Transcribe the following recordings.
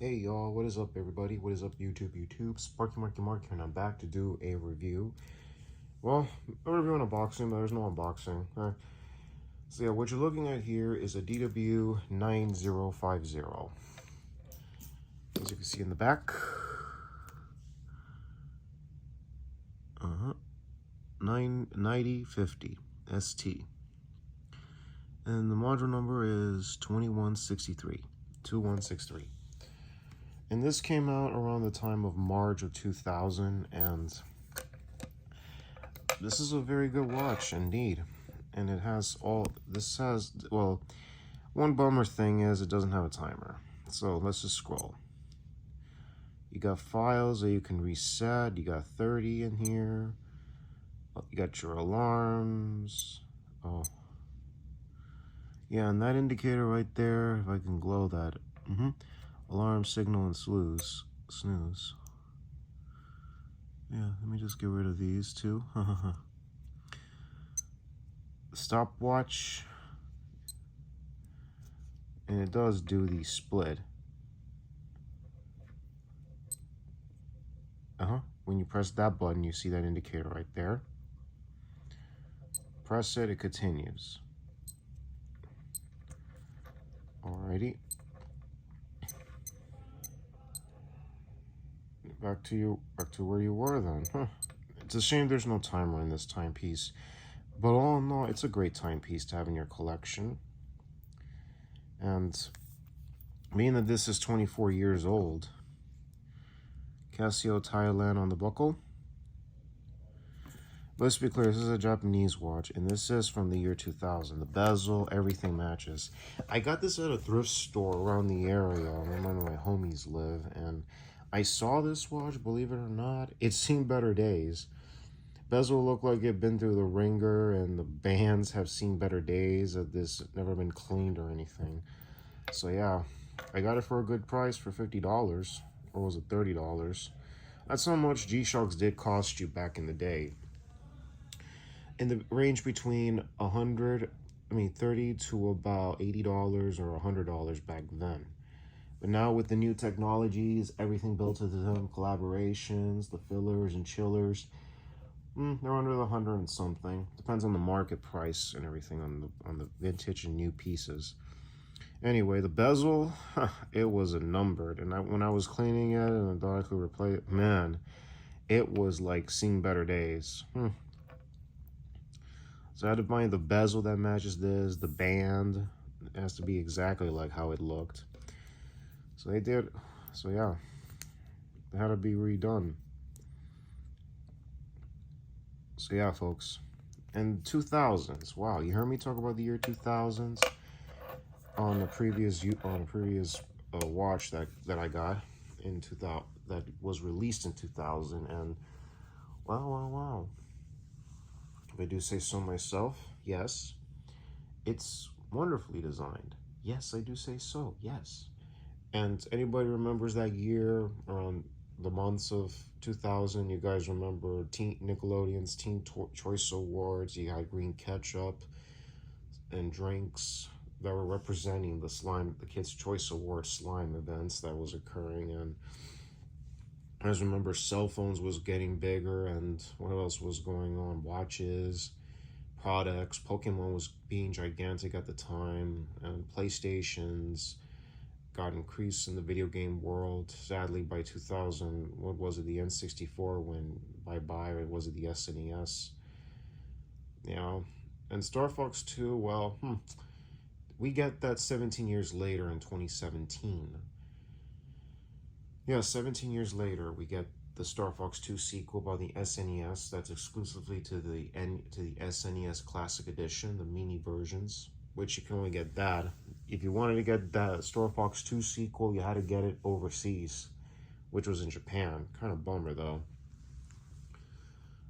Hey y'all, what is up everybody? What is up YouTube? Sparky Marky Mark here, and I'm back to do a review. Well, a review on unboxing, but there's no unboxing. So yeah, what you're looking at here is a DW-9050. As you can see in the back. 9050 ST. And the module number is 2163. And this came out around the time of March of 2000, and this is a very good watch indeed. And it has well, one bummer thing is it doesn't have a timer. So let's just scroll. You got files that you can reset. You got 30 in here. You got your alarms. Oh, yeah, and that indicator right there, if I can glow that. Alarm, signal, and snooze. Yeah, let me just get rid of these two. Stopwatch. And it does do the split. When you press that button, you see that indicator right there. Press it, it continues. Alrighty. Back to where you were then. It's a shame there's no timer in this timepiece. But all in all, it's a great timepiece to have in your collection. And being that this is 24 years old, Casio Thailand on the buckle. Let's be clear, this is a Japanese watch, and this is from the year 2000. The bezel, everything matches. I got this at a thrift store around the area where my homies live, and I saw this watch, believe it or not. It's seen better days. Bezel looked like it'd been through the ringer, and the bands have seen better days. This never been cleaned or anything. So yeah, I got it for a good price for $50, or was it $30? That's how much G-Shocks did cost you back in the day. In the range between $30 to about $80 or $100 back then. But now with the new technologies, everything built into them, collaborations, the fillers and chillers, they're under the 100 and something. Depends on the market price and everything on the vintage and new pieces. Anyway, the bezel, it was a numbered, and when I was cleaning it and I thought I could replace it, man, it was like seeing better days. So I had to find the bezel that matches this, the band. It has to be exactly like how it looked. So they did, so yeah, it had to be redone. So yeah, folks, and 2000s, wow, you heard me talk about the year 2000s on the previous watch that I got in 2000, that was released in 2000, and wow. If I do say so myself, yes, it's wonderfully designed. Yes, I do say so, yes. And anybody remembers that year, around the months of 2000, you guys remember Nickelodeon's Teen Choice Awards. You had green ketchup and drinks that were representing the Kids' Choice Award slime events that was occurring. And I just remember cell phones was getting bigger, and what else was going on? Watches, products. Pokemon was being gigantic at the time, and PlayStations got increased in the video game world. Sadly, by 2000, what was it? The N64 went bye-bye, or was it the SNES? You know, and Star Fox 2, well, we get that 17 years later in 2017. Yeah, 17 years later, we get the Star Fox 2 sequel by the SNES. That's exclusively to the SNES Classic Edition, the mini versions, which you can only get that. If you wanted to get that Star Fox 2 sequel, you had to get it overseas, which was in Japan. Kind of bummer, though.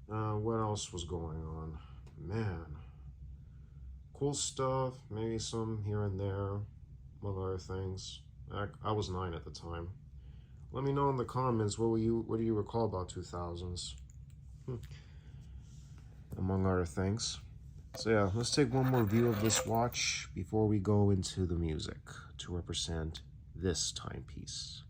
What else was going on? Man. Cool stuff. Maybe some here and there. Among other things. I was 9 at the time. Let me know in the comments, what do you recall about 2000s? Among other things. So yeah, let's take one more view of this watch before we go into the music to represent this timepiece.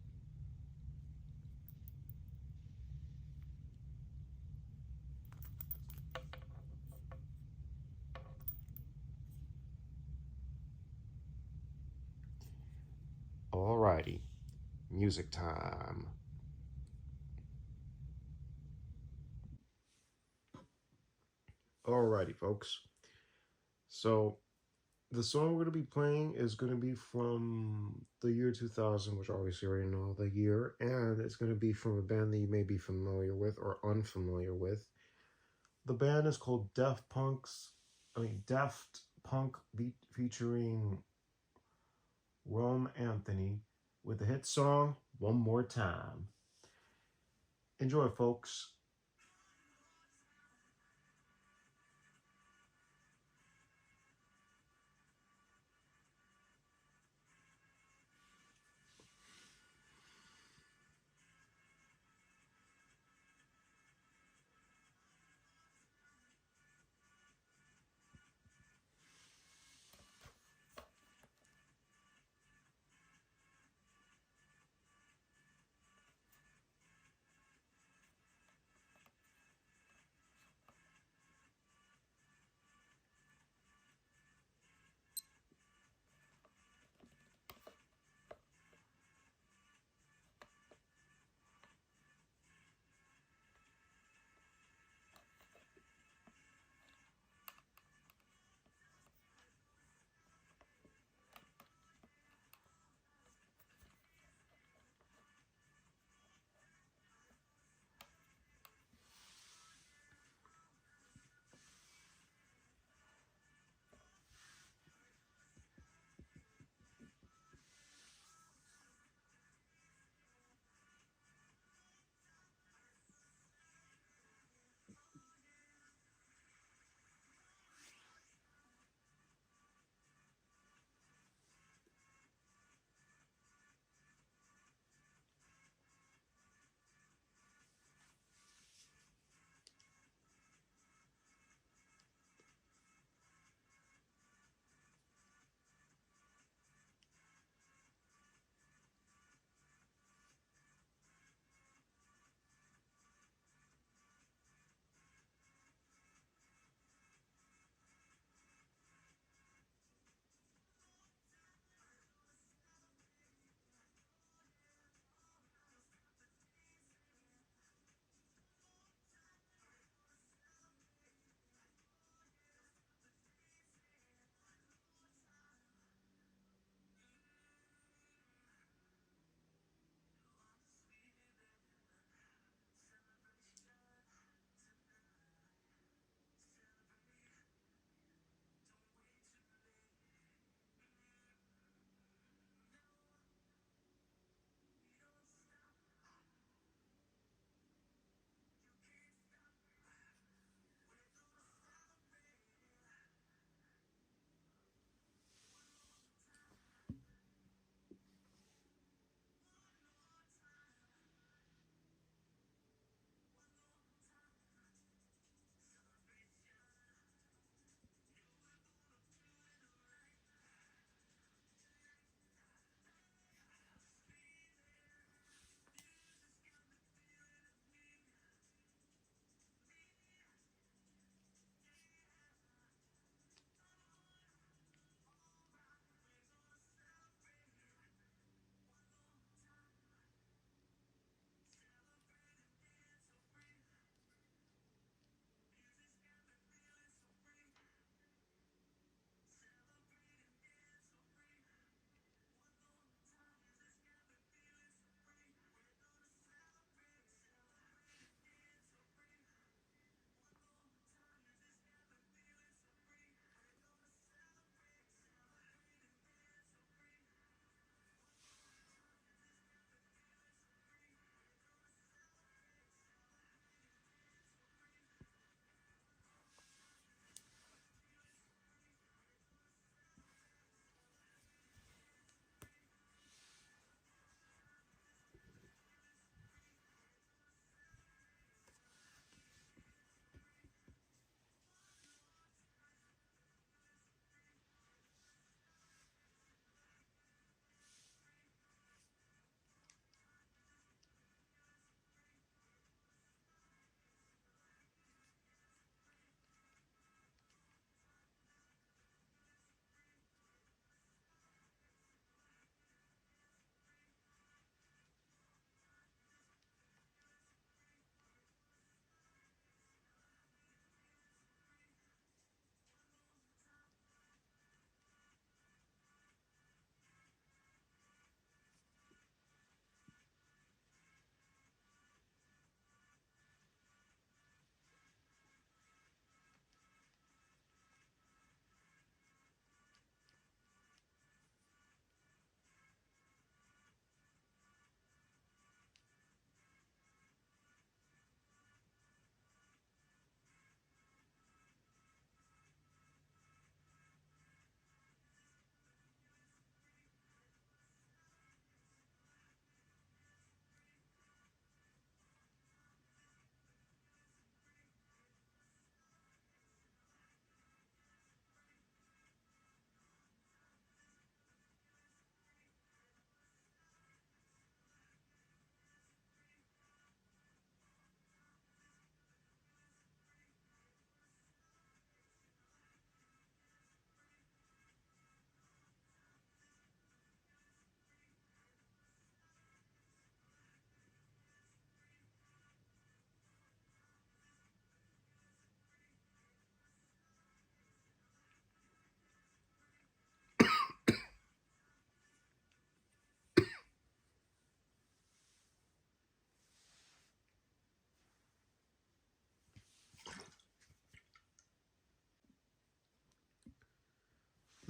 Alrighty, music time. Alrighty, folks. So the song we're going to be playing is going to be from the year 2000, which obviously you already know the year, and it's going to be from a band that you may be familiar with or unfamiliar with. The band is called Daft Punk featuring Rome Anthony with the hit song One More Time. Enjoy, folks.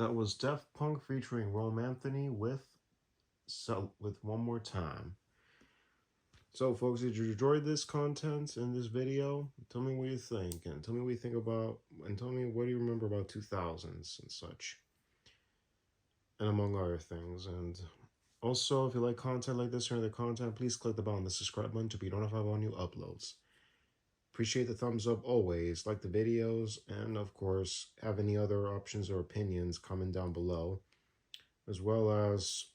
That was Daft Punk featuring Rome Anthony with One More Time. So, folks, did you enjoy this content in this video? Tell me what you think, and tell me what you think about, and tell me what do you remember about 2000s and such, and among other things. And also, if you like content like this or other content, please click the bell on the subscribe button to be notified about new uploads. Appreciate the thumbs up always. Like the videos, and of course, have any other options or opinions, comment down below, as well as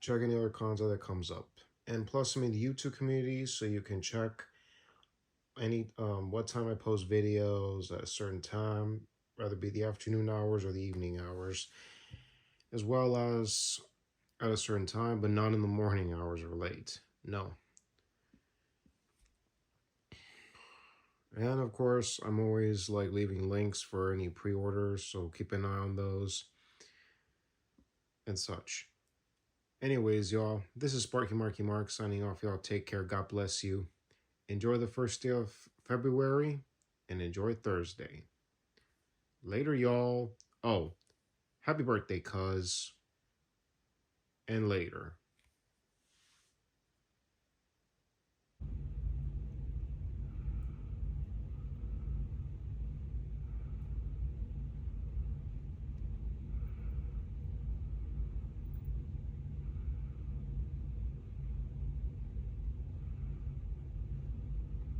check any other content that comes up. And plus, I'm in the YouTube community, so you can check any what time I post videos at a certain time, whether it be the afternoon hours or the evening hours, as well as at a certain time, but not in the morning hours or late. No. And of course, I'm always like leaving links for any pre-orders, so keep an eye on those and such. Anyways, y'all, this is Sparky Marky Mark signing off. Y'all take care. God bless you. Enjoy the first day of February and enjoy Thursday. Later, y'all. Oh, happy birthday, cuz. And later.